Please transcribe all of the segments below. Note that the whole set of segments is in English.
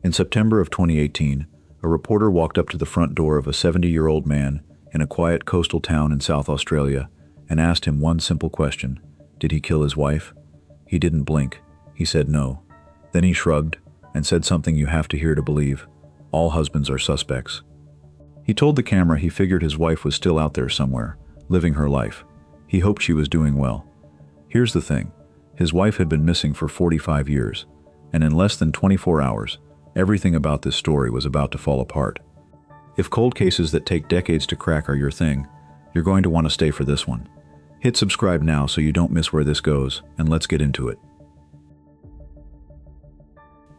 In September of 2018, a reporter walked up to the front door of a 70-year-old man in a quiet coastal town in South Australia and asked him one simple question. Did he kill his wife? He didn't blink. He said no. Then he shrugged and said something you have to hear to believe. All husbands are suspects. He told the camera he figured his wife was still out there somewhere, living her life. He hoped she was doing well. Here's the thing. His wife had been missing for 45 years, and in less than 24 hours, everything about this story was about to fall apart. If cold cases that take decades to crack are your thing, you're going to want to stay for this one. Hit subscribe now so you don't miss where this goes, and let's get into it.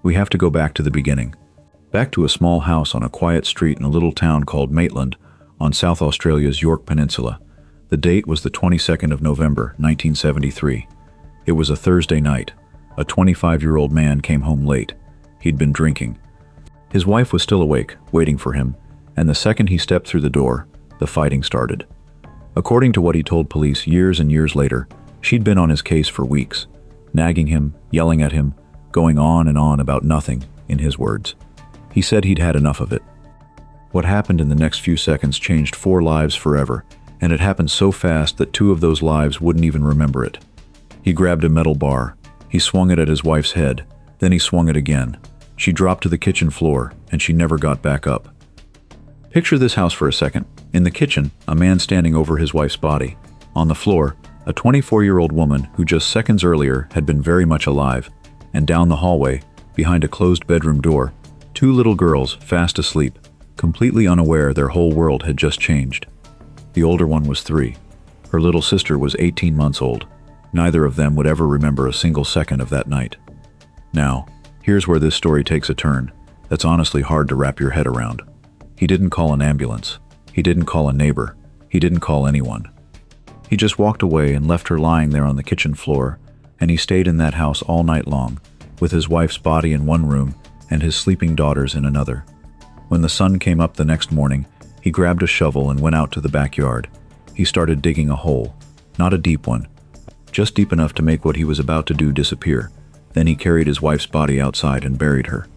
We have to go back to the beginning. Back to a small house on a quiet street in a little town called Maitland on South Australia's York Peninsula. The date was the 22nd of November, 1973. It was a Thursday night. A 25-year-old man came home late. He'd been drinking. His wife was still awake, waiting for him, and the second he stepped through the door, the fighting started. According to what he told police years and years later, she'd been on his case for weeks, nagging him, yelling at him, going on and on about nothing, in his words. He said he'd had enough of it. What happened in the next few seconds changed 4 lives forever, and it happened so fast that 2 of those lives wouldn't even remember it. He grabbed a metal bar. He swung it at his wife's head. Then he swung it again. She dropped to the kitchen floor, and she never got back up. Picture this house for a second. In the kitchen, a man standing over his wife's body. On the floor, a 24-year-old woman who just seconds earlier had been very much alive. And down the hallway, behind a closed bedroom door, 2 little girls fast asleep, completely unaware their whole world had just changed. The older one was 3. Her little sister was 18 months old. Neither of them would ever remember a single second of that night. Now, here's where this story takes a turn that's honestly hard to wrap your head around. He didn't call an ambulance. He didn't call a neighbor. He didn't call anyone. He just walked away and left her lying there on the kitchen floor, and he stayed in that house all night long, with his wife's body in one room and his sleeping daughters in another. When the sun came up the next morning, he grabbed a shovel and went out to the backyard. He started digging a hole, not a deep one, just deep enough to make what he was about to do disappear. Then he carried his wife's body outside and buried her.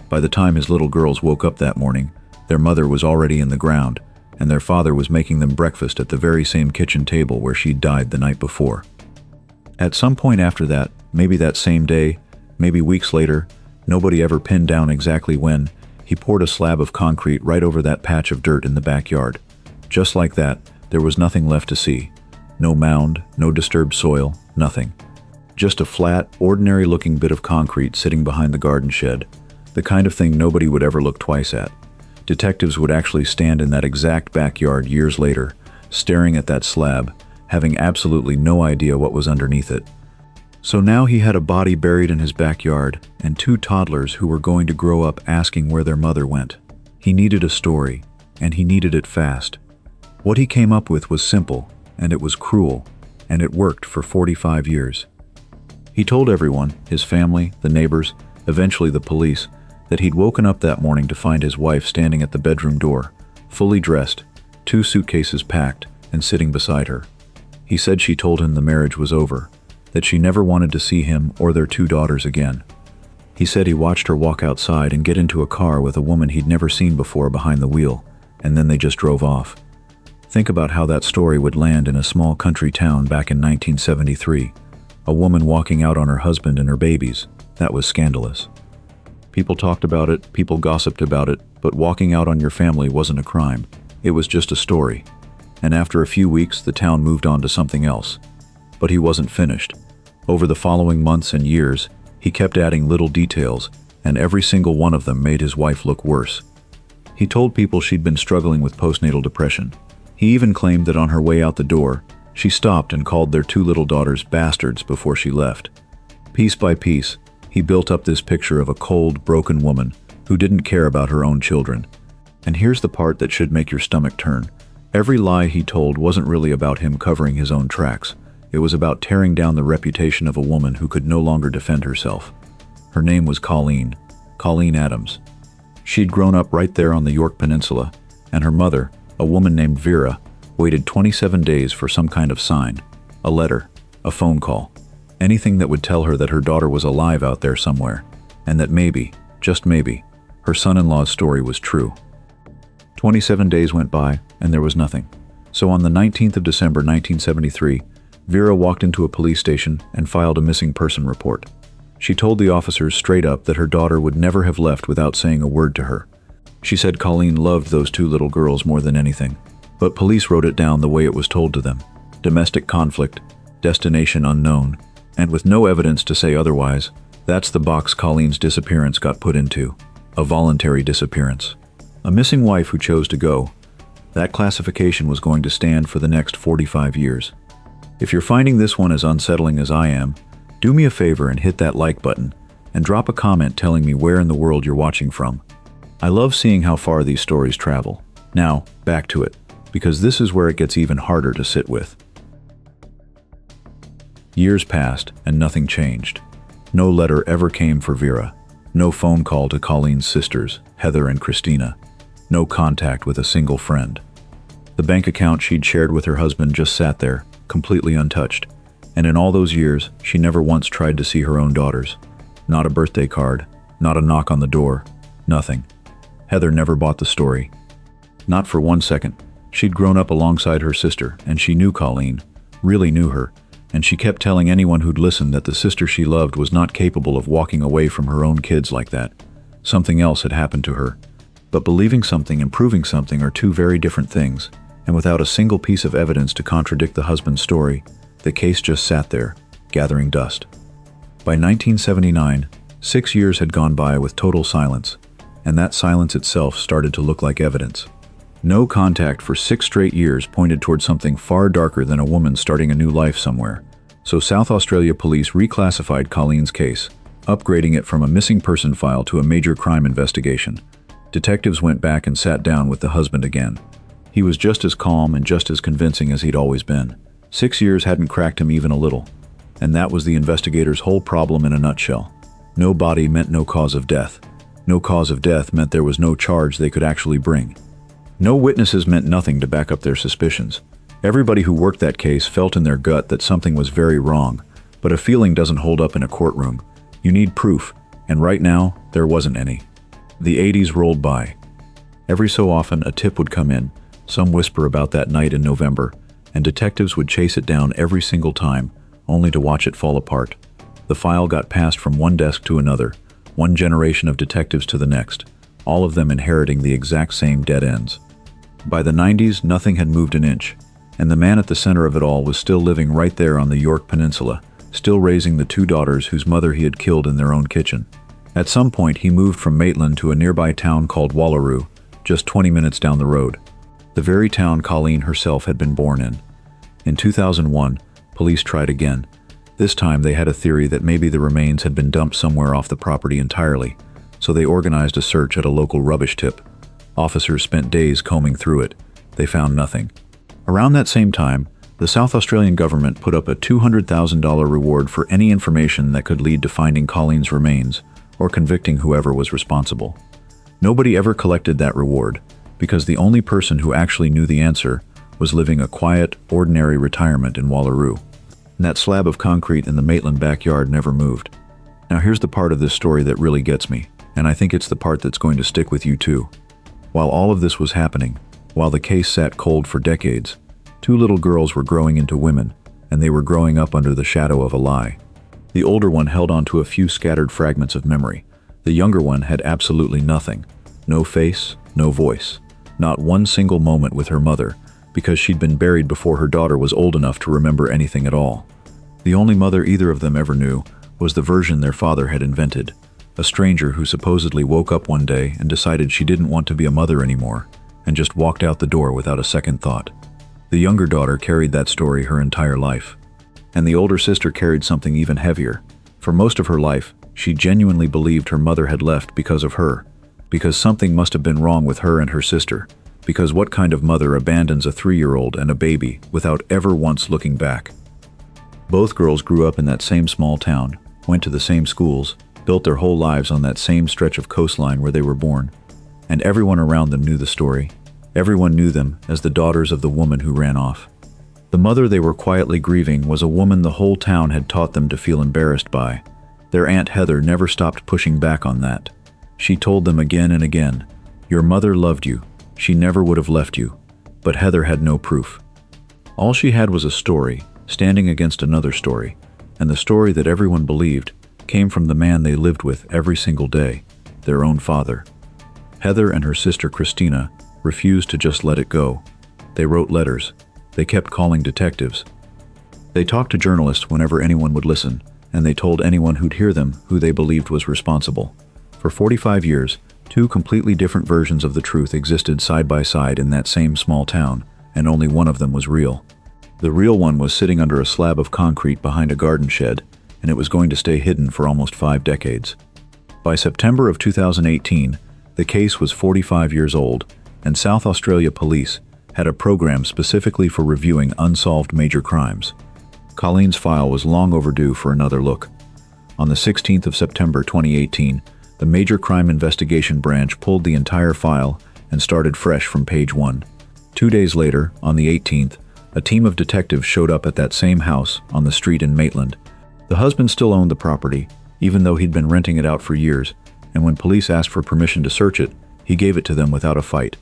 By the time his little girls woke up that morning, their mother was already in the ground, and their father was making them breakfast at the very same kitchen table where she'd died the night before. At some point after that, maybe that same day, maybe weeks later, nobody ever pinned down exactly when, he poured a slab of concrete right over that patch of dirt in the backyard. Just like that, there was nothing left to see. No mound, no disturbed soil, nothing. Just a flat, ordinary-looking bit of concrete sitting behind the garden shed, the kind of thing nobody would ever look twice at. Detectives would actually stand in that exact backyard years later, staring at that slab, having absolutely no idea what was underneath it. So now he had a body buried in his backyard, and 2 toddlers who were going to grow up asking where their mother went. He needed a story, and he needed it fast. What he came up with was simple, and it was cruel, and it worked for 45 years. He told everyone, his family, the neighbors, eventually the police, that he'd woken up that morning to find his wife standing at the bedroom door, fully dressed, 2 suitcases packed, and sitting beside her. He said she told him the marriage was over, that she never wanted to see him or their 2 daughters again. He said he watched her walk outside and get into a car with a woman he'd never seen before behind the wheel, and then they just drove off. Think about how that story would land in a small country town back in 1973. A woman walking out on her husband and her babies. That was scandalous. People talked about it, people gossiped about it, but walking out on your family wasn't a crime. It was just a story. And after a few weeks, the town moved on to something else. But he wasn't finished. Over the following months and years, he kept adding little details, and every single one of them made his wife look worse. He told people she'd been struggling with postnatal depression. He even claimed that on her way out the door, she stopped and called their 2 little daughters bastards before she left. Piece by piece, he built up this picture of a cold, broken woman who didn't care about her own children. And here's the part that should make your stomach turn. Every lie he told wasn't really about him covering his own tracks. It was about tearing down the reputation of a woman who could no longer defend herself. Her name was Colleen Adams. She'd grown up right there on the York Peninsula, and her mother, a woman named Vera, waited 27 days for some kind of sign, a letter, a phone call, anything that would tell her that her daughter was alive out there somewhere, and that maybe, just maybe, Her son-in-law's story was true. 27 days went by, and there was nothing. So on the 19th of December 1973, Vera walked into a police station and filed a missing person report. She told the officers straight up that her daughter would never have left without saying a word to her. She said Colleen loved those two little girls more than anything. But police wrote it down the way it was told to them. Domestic conflict, destination unknown, and with no evidence to say otherwise, that's the box Colleen's disappearance got put into. A voluntary disappearance. A missing wife who chose to go. That classification was going to stand for the next 45 years. If you're finding this one as unsettling as I am, do me a favor and hit that like button, and drop a comment telling me where in the world you're watching from. I love seeing how far these stories travel. Now, back to it, because this is where it gets even harder to sit with. Years passed, and nothing changed. No letter ever came for Vera. No phone call to Colleen's sisters, Heather and Christina. No contact with a single friend. The bank account she'd shared with her husband just sat there, completely untouched. And in all those years, she never once tried to see her own daughters. Not a birthday card, not a knock on the door, nothing. Heather never bought the story. Not for 1 second. She'd grown up alongside her sister, and she knew Colleen, really knew her, and she kept telling anyone who'd listen that the sister she loved was not capable of walking away from her own kids like that. Something else had happened to her. But believing something and proving something are two very different things, and without a single piece of evidence to contradict the husband's story, the case just sat there, gathering dust. By 1979, 6 years had gone by with total silence, and that silence itself started to look like evidence. No contact for 6 straight years pointed toward something far darker than a woman starting a new life somewhere. So South Australia police reclassified Colleen's case, upgrading it from a missing person file to a major crime investigation. Detectives went back and sat down with the husband again. He was just as calm and just as convincing as he'd always been. 6 years hadn't cracked him even a little. And that was the investigators' whole problem in a nutshell. No body meant no cause of death. No cause of death meant there was no charge they could actually bring. No witnesses meant nothing to back up their suspicions. Everybody who worked that case felt in their gut that something was very wrong, but a feeling doesn't hold up in a courtroom. You need proof, and right now, there wasn't any. The 80s rolled by. Every so often, a tip would come in, some whisper about that night in November, and detectives would chase it down every single time, only to watch it fall apart. The file got passed from one desk to another, one generation of detectives to the next, all of them inheriting the exact same dead ends. By the 90s, nothing had moved an inch, and the man at the center of it all was still living right there on the York Peninsula, still raising the 2 daughters whose mother he had killed in their own kitchen. At some point, he moved from Maitland to a nearby town called Wallaroo, just 20 minutes down the road. The very town Colleen herself had been born in. In 2001, police tried again. This time they had a theory that maybe the remains had been dumped somewhere off the property entirely, so they organized a search at a local rubbish tip. Officers spent days combing through it. They found nothing. Around that same time, the South Australian government put up a $200,000 reward for any information that could lead to finding Colleen's remains or convicting whoever was responsible. Nobody ever collected that reward because the only person who actually knew the answer was living a quiet, ordinary retirement in Wallaroo. And that slab of concrete in the Maitland backyard never moved. Now here's the part of this story that really gets me, and I think it's the part that's going to stick with you too. While all of this was happening, while the case sat cold for decades, 2 little girls were growing into women, and they were growing up under the shadow of a lie. The older one held on to a few scattered fragments of memory. The younger one had absolutely nothing. No face, no voice. Not one single moment with her mother, because she'd been buried before her daughter was old enough to remember anything at all. The only mother either of them ever knew was the version their father had invented. A stranger who supposedly woke up one day and decided she didn't want to be a mother anymore, and just walked out the door without a second thought. The younger daughter carried that story her entire life. And the older sister carried something even heavier. For most of her life, she genuinely believed her mother had left because of her, because something must have been wrong with her and her sister, because what kind of mother abandons a 3-year-old and a baby without ever once looking back? Both girls grew up in that same small town, went to the same schools, built their whole lives on that same stretch of coastline where they were born. And everyone around them knew the story. Everyone knew them as the daughters of the woman who ran off. The mother they were quietly grieving was a woman the whole town had taught them to feel embarrassed by. Their Aunt Heather never stopped pushing back on that. She told them again and again, "Your mother loved you. She never would have left you." But Heather had no proof. All she had was a story, standing against another story, and the story that everyone believed came from the man they lived with every single day, their own father. Heather and her sister Christina refused to just let it go. They wrote letters. They kept calling detectives. They talked to journalists whenever anyone would listen, and they told anyone who'd hear them who they believed was responsible. For 45 years, two completely different versions of the truth existed side by side in that same small town, and only one of them was real. The real one was sitting under a slab of concrete behind a garden shed, and it was going to stay hidden for almost 5 decades. By September of 2018, the case was 45 years old, and South Australia police had a program specifically for reviewing unsolved major crimes. Colleen's file was long overdue for another look. On the 16th of September 2018, the Major Crime Investigation Branch pulled the entire file and started fresh from page 1. 2 days later, on the 18th, a team of detectives showed up at that same house on the street in Maitland. The husband still owned the property, even though he'd been renting it out for years, and when police asked for permission to search it, he gave it to them without a fight.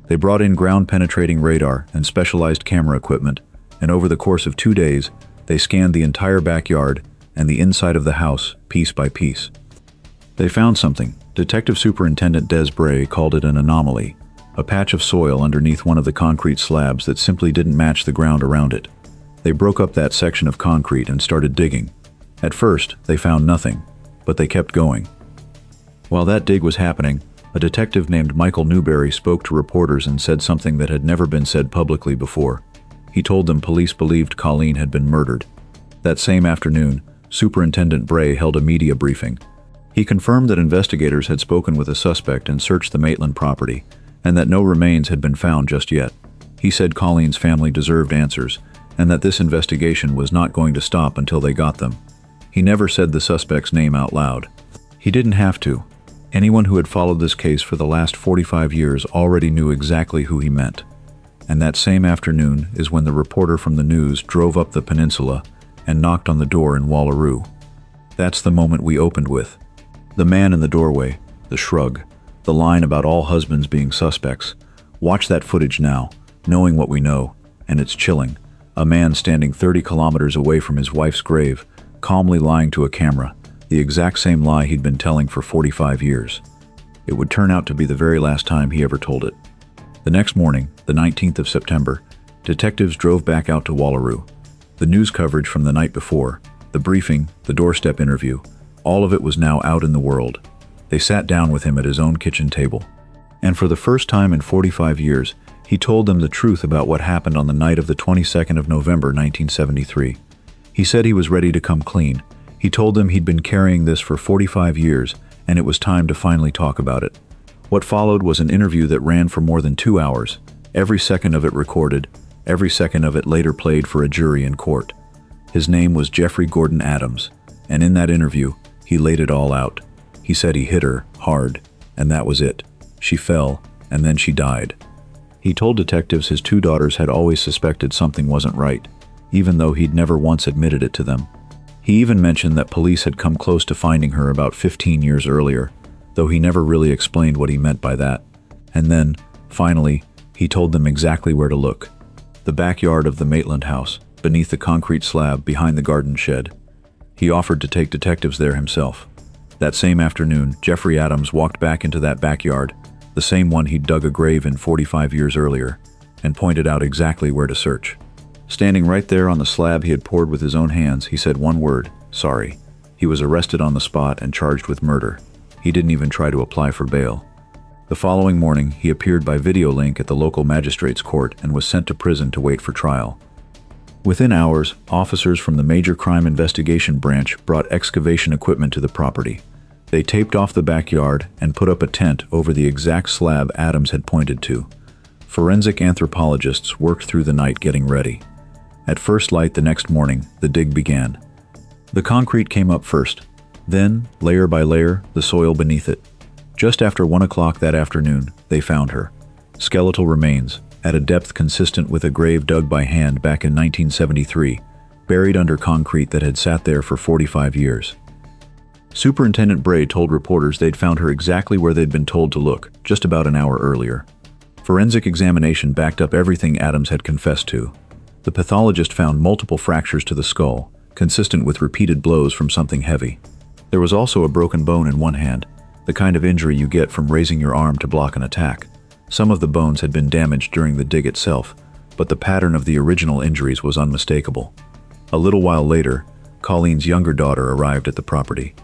They brought in ground-penetrating radar and specialized camera equipment, and over the course of 2 days, they scanned the entire backyard and the inside of the house, piece by piece. They found something. Detective Superintendent Des Bray called it an anomaly, a patch of soil underneath one of the concrete slabs that simply didn't match the ground around it. They broke up that section of concrete and started digging. At first, they found nothing, but they kept going. While that dig was happening, a detective named Michael Newberry spoke to reporters and said something that had never been said publicly before. He told them police believed Colleen had been murdered. That same afternoon, Superintendent Bray held a media briefing. He confirmed that investigators had spoken with a suspect and searched the Maitland property, and that no remains had been found just yet. He said Colleen's family deserved answers, and that this investigation was not going to stop until they got them. He never said the suspect's name out loud. He didn't have to. Anyone who had followed this case for the last 45 years already knew exactly who he meant. And that same afternoon is when the reporter from the news drove up the peninsula and knocked on the door in Wallaroo. That's the moment we opened with. The man in the doorway, the shrug, the line about all husbands being suspects. Watch that footage now, knowing what we know, and it's chilling. A man standing 30 kilometers away from his wife's grave, calmly lying to a camera, the exact same lie he'd been telling for 45 years. It would turn out to be the very last time he ever told it. The next morning, the 19th of September, detectives drove back out to Wallaroo. The news coverage from the night before, the briefing, the doorstep interview, all of it was now out in the world. They sat down with him at his own kitchen table. And for the first time in 45 years, he told them the truth about what happened on the night of the 22nd of November, 1973. He said he was ready to come clean. He told them he'd been carrying this for 45 years, and it was time to finally talk about it. What followed was an interview that ran for more than 2 hours, every second of it recorded, every second of it later played for a jury in court. His name was Jeffrey Gordon Adams, and in that interview, he laid it all out. He said he hit her hard, and that was it. She fell, and then she died. He told detectives his 2 daughters had always suspected something wasn't right, even though he'd never once admitted it to them. He even mentioned that police had come close to finding her about 15 years earlier, though he never really explained what he meant by that. And then, finally, he told them exactly where to look. The backyard of the Maitland house, beneath the concrete slab behind the garden shed. He offered to take detectives there himself. That same afternoon, Jeffrey Adams walked back into that backyard, the same one he'd dug a grave in 45 years earlier, and pointed out exactly where to search. Standing right there on the slab he had poured with his own hands, he said one word, "Sorry." He was arrested on the spot and charged with murder. He didn't even try to apply for bail. The following morning, he appeared by video link at the local magistrate's court and was sent to prison to wait for trial. Within hours, officers from the Major Crime Investigation Branch brought excavation equipment to the property. They taped off the backyard and put up a tent over the exact slab Adams had pointed to. Forensic anthropologists worked through the night getting ready. At first light the next morning, the dig began. The concrete came up first. Then, layer by layer, the soil beneath it. Just after 1 o'clock that afternoon, they found her. Skeletal remains, at a depth consistent with a grave dug by hand back in 1973, buried under concrete that had sat there for 45 years. Superintendent Bray told reporters they'd found her exactly where they'd been told to look, just about an hour earlier. Forensic examination backed up everything Adams had confessed to. The pathologist found multiple fractures to the skull, consistent with repeated blows from something heavy. There was also a broken bone in one hand, the kind of injury you get from raising your arm to block an attack. Some of the bones had been damaged during the dig itself, but the pattern of the original injuries was unmistakable. A little while later, Colleen's younger daughter arrived at the property.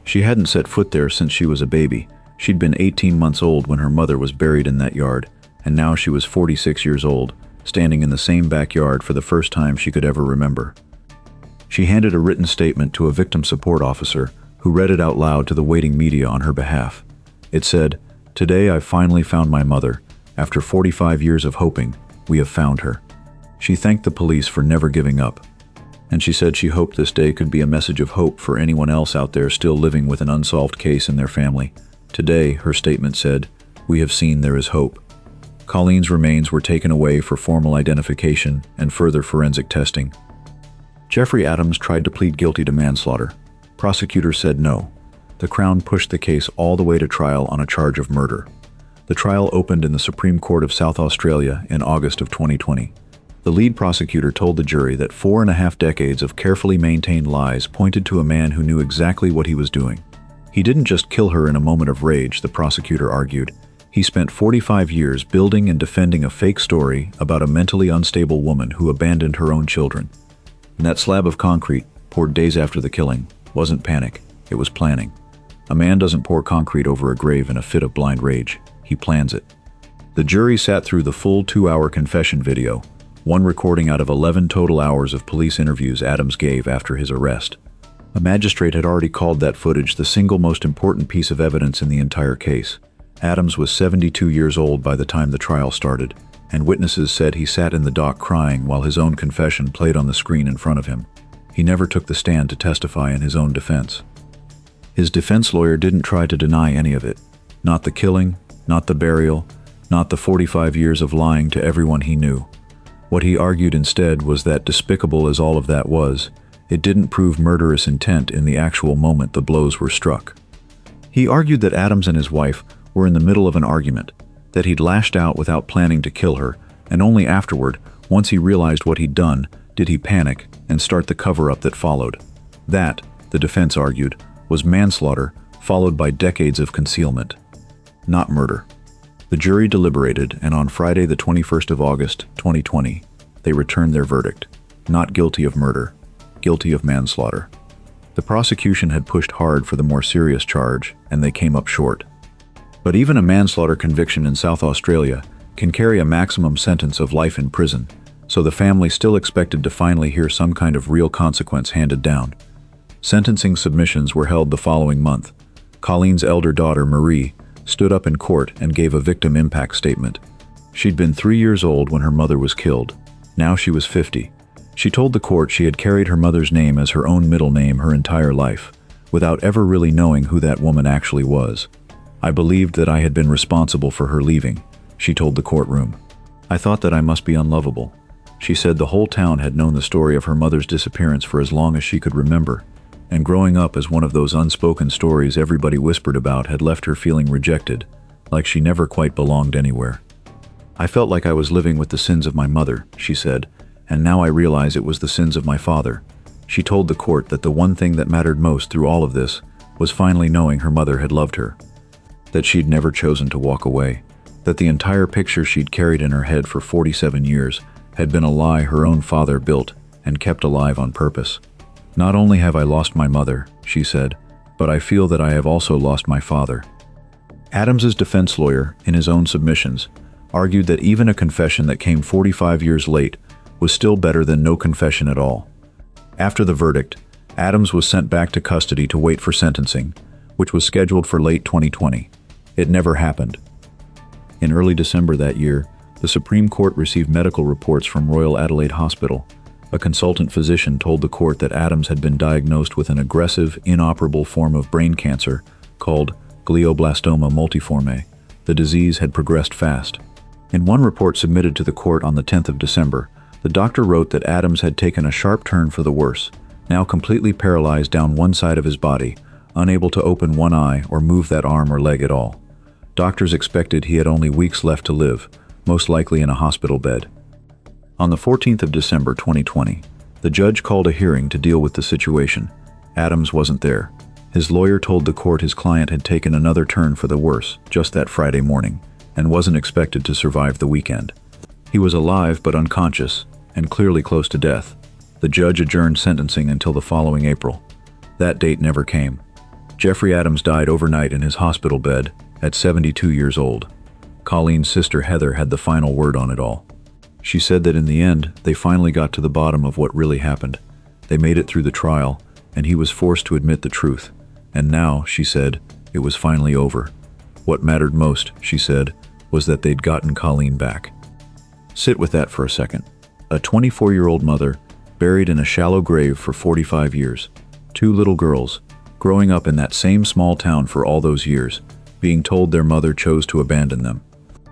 She hadn't set foot there since she was a baby. She'd been 18 months old when her mother was buried in that yard, and now she was 46 years old, standing in the same backyard for the first time she could ever remember. She handed a written statement to a victim support officer, who read it out loud to the waiting media on her behalf. It said, "Today I finally found my mother. After 45 years of hoping, we have found her." She thanked the police for never giving up, and she said she hoped this day could be a message of hope for anyone else out there still living with an unsolved case in their family. Today, her statement said, "We have seen there is hope." Colleen's remains were taken away for formal identification and further forensic testing. Jeffrey Adams tried to plead guilty to manslaughter. Prosecutors said no. The Crown pushed the case all the way to trial on a charge of murder. The trial opened in the Supreme Court of South Australia in August of 2020. The lead prosecutor told the jury that 4.5 decades of carefully maintained lies pointed to a man who knew exactly what he was doing. He didn't just kill her in a moment of rage, the prosecutor argued. He spent 45 years building and defending a fake story about a mentally unstable woman who abandoned her own children. And that slab of concrete, poured days after the killing, wasn't panic, it was planning. A man doesn't pour concrete over a grave in a fit of blind rage, he plans it. The jury sat through the full 2-hour confession video, one recording out of 11 total hours of police interviews Adams gave after his arrest. A magistrate had already called that footage the single most important piece of evidence in the entire case. Adams was 72 years old by the time the trial started, and witnesses said he sat in the dock crying while his own confession played on the screen in front of him. He never took the stand to testify in his own defense. His defense lawyer didn't try to deny any of it. Not the killing, not the burial, not the 45 years of lying to everyone he knew. What he argued instead was that, despicable as all of that was, it didn't prove murderous intent in the actual moment the blows were struck. He argued that Adams and his wife were in the middle of an argument, that he'd lashed out without planning to kill her, and only afterward, once he realized what he'd done, did he panic and start the cover-up that followed. That, the defense argued, was manslaughter followed by decades of concealment, not murder. The jury deliberated, and on Friday the 21st of August, 2020, they returned their verdict. Not guilty of murder, guilty of manslaughter. The prosecution had pushed hard for the more serious charge, and they came up short. But even a manslaughter conviction in South Australia can carry a maximum sentence of life in prison, so the family still expected to finally hear some kind of real consequence handed down. Sentencing submissions were held the following month. Colleen's elder daughter, Marie, stood up in court and gave a victim impact statement. She'd been 3 years old when her mother was killed. Now she was 50. She told the court she had carried her mother's name as her own middle name her entire life, without ever really knowing who that woman actually was. "I believed that I had been responsible for her leaving," she told the courtroom. "I thought that I must be unlovable." She said the whole town had known the story of her mother's disappearance for as long as she could remember, and growing up as one of those unspoken stories everybody whispered about had left her feeling rejected, like she never quite belonged anywhere. "I felt like I was living with the sins of my mother," she said, "and now I realize it was the sins of my father." She told the court that the one thing that mattered most through all of this was finally knowing her mother had loved her, that she'd never chosen to walk away, that the entire picture she'd carried in her head for 47 years had been a lie her own father built and kept alive on purpose. "Not only have I lost my mother," she said, "but I feel that I have also lost my father." Adams's defense lawyer, in his own submissions, argued that even a confession that came 45 years late was still better than no confession at all. After the verdict, Adams was sent back to custody to wait for sentencing, which was scheduled for late 2020. It never happened. In early December that year, the Supreme Court received medical reports from Royal Adelaide Hospital. A consultant physician told the court that Adams had been diagnosed with an aggressive, inoperable form of brain cancer called glioblastoma multiforme. The disease had progressed fast. In one report submitted to the court on the 10th of December, the doctor wrote that Adams had taken a sharp turn for the worse, now completely paralyzed down one side of his body, unable to open one eye or move that arm or leg at all. Doctors expected he had only weeks left to live, most likely in a hospital bed. On the 14th of December 2020, the judge called a hearing to deal with the situation. Adams wasn't there. His lawyer told the court his client had taken another turn for the worse just that Friday morning and wasn't expected to survive the weekend. He was alive but unconscious and clearly close to death. The judge adjourned sentencing until the following April. That date never came. Jeffrey Adams died overnight in his hospital bed at 72 years old. Colleen's sister Heather had the final word on it all. She said that in the end, they finally got to the bottom of what really happened. They made it through the trial, and he was forced to admit the truth. And now, she said, it was finally over. What mattered most, she said, was that they'd gotten Colleen back. Sit with that for a second. A 24-year-old mother, buried in a shallow grave for 45 years. 2 little girls, growing up in that same small town for all those years, being told their mother chose to abandon them.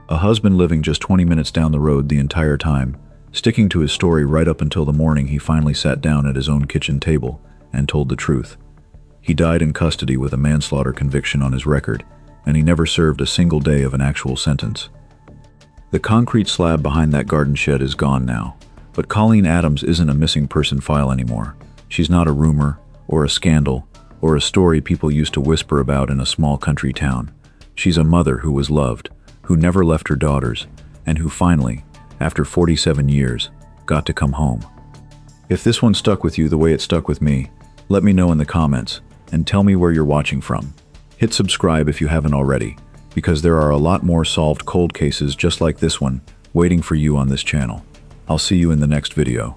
A husband living just 20 minutes down the road the entire time, sticking to his story right up until the morning he finally sat down at his own kitchen table and told the truth. He died in custody with a manslaughter conviction on his record, and he never served a single day of an actual sentence. The concrete slab behind that garden shed is gone now, but Colleen Adams isn't a missing person file anymore. She's not a rumor, or a scandal, or a story people used to whisper about in a small country town. She's a mother who was loved, who never left her daughters, and who finally, after 47 years, got to come home. If this one stuck with you the way it stuck with me, let me know in the comments, and tell me where you're watching from. Hit subscribe if you haven't already, because there are a lot more solved cold cases just like this one waiting for you on this channel. I'll see you in the next video.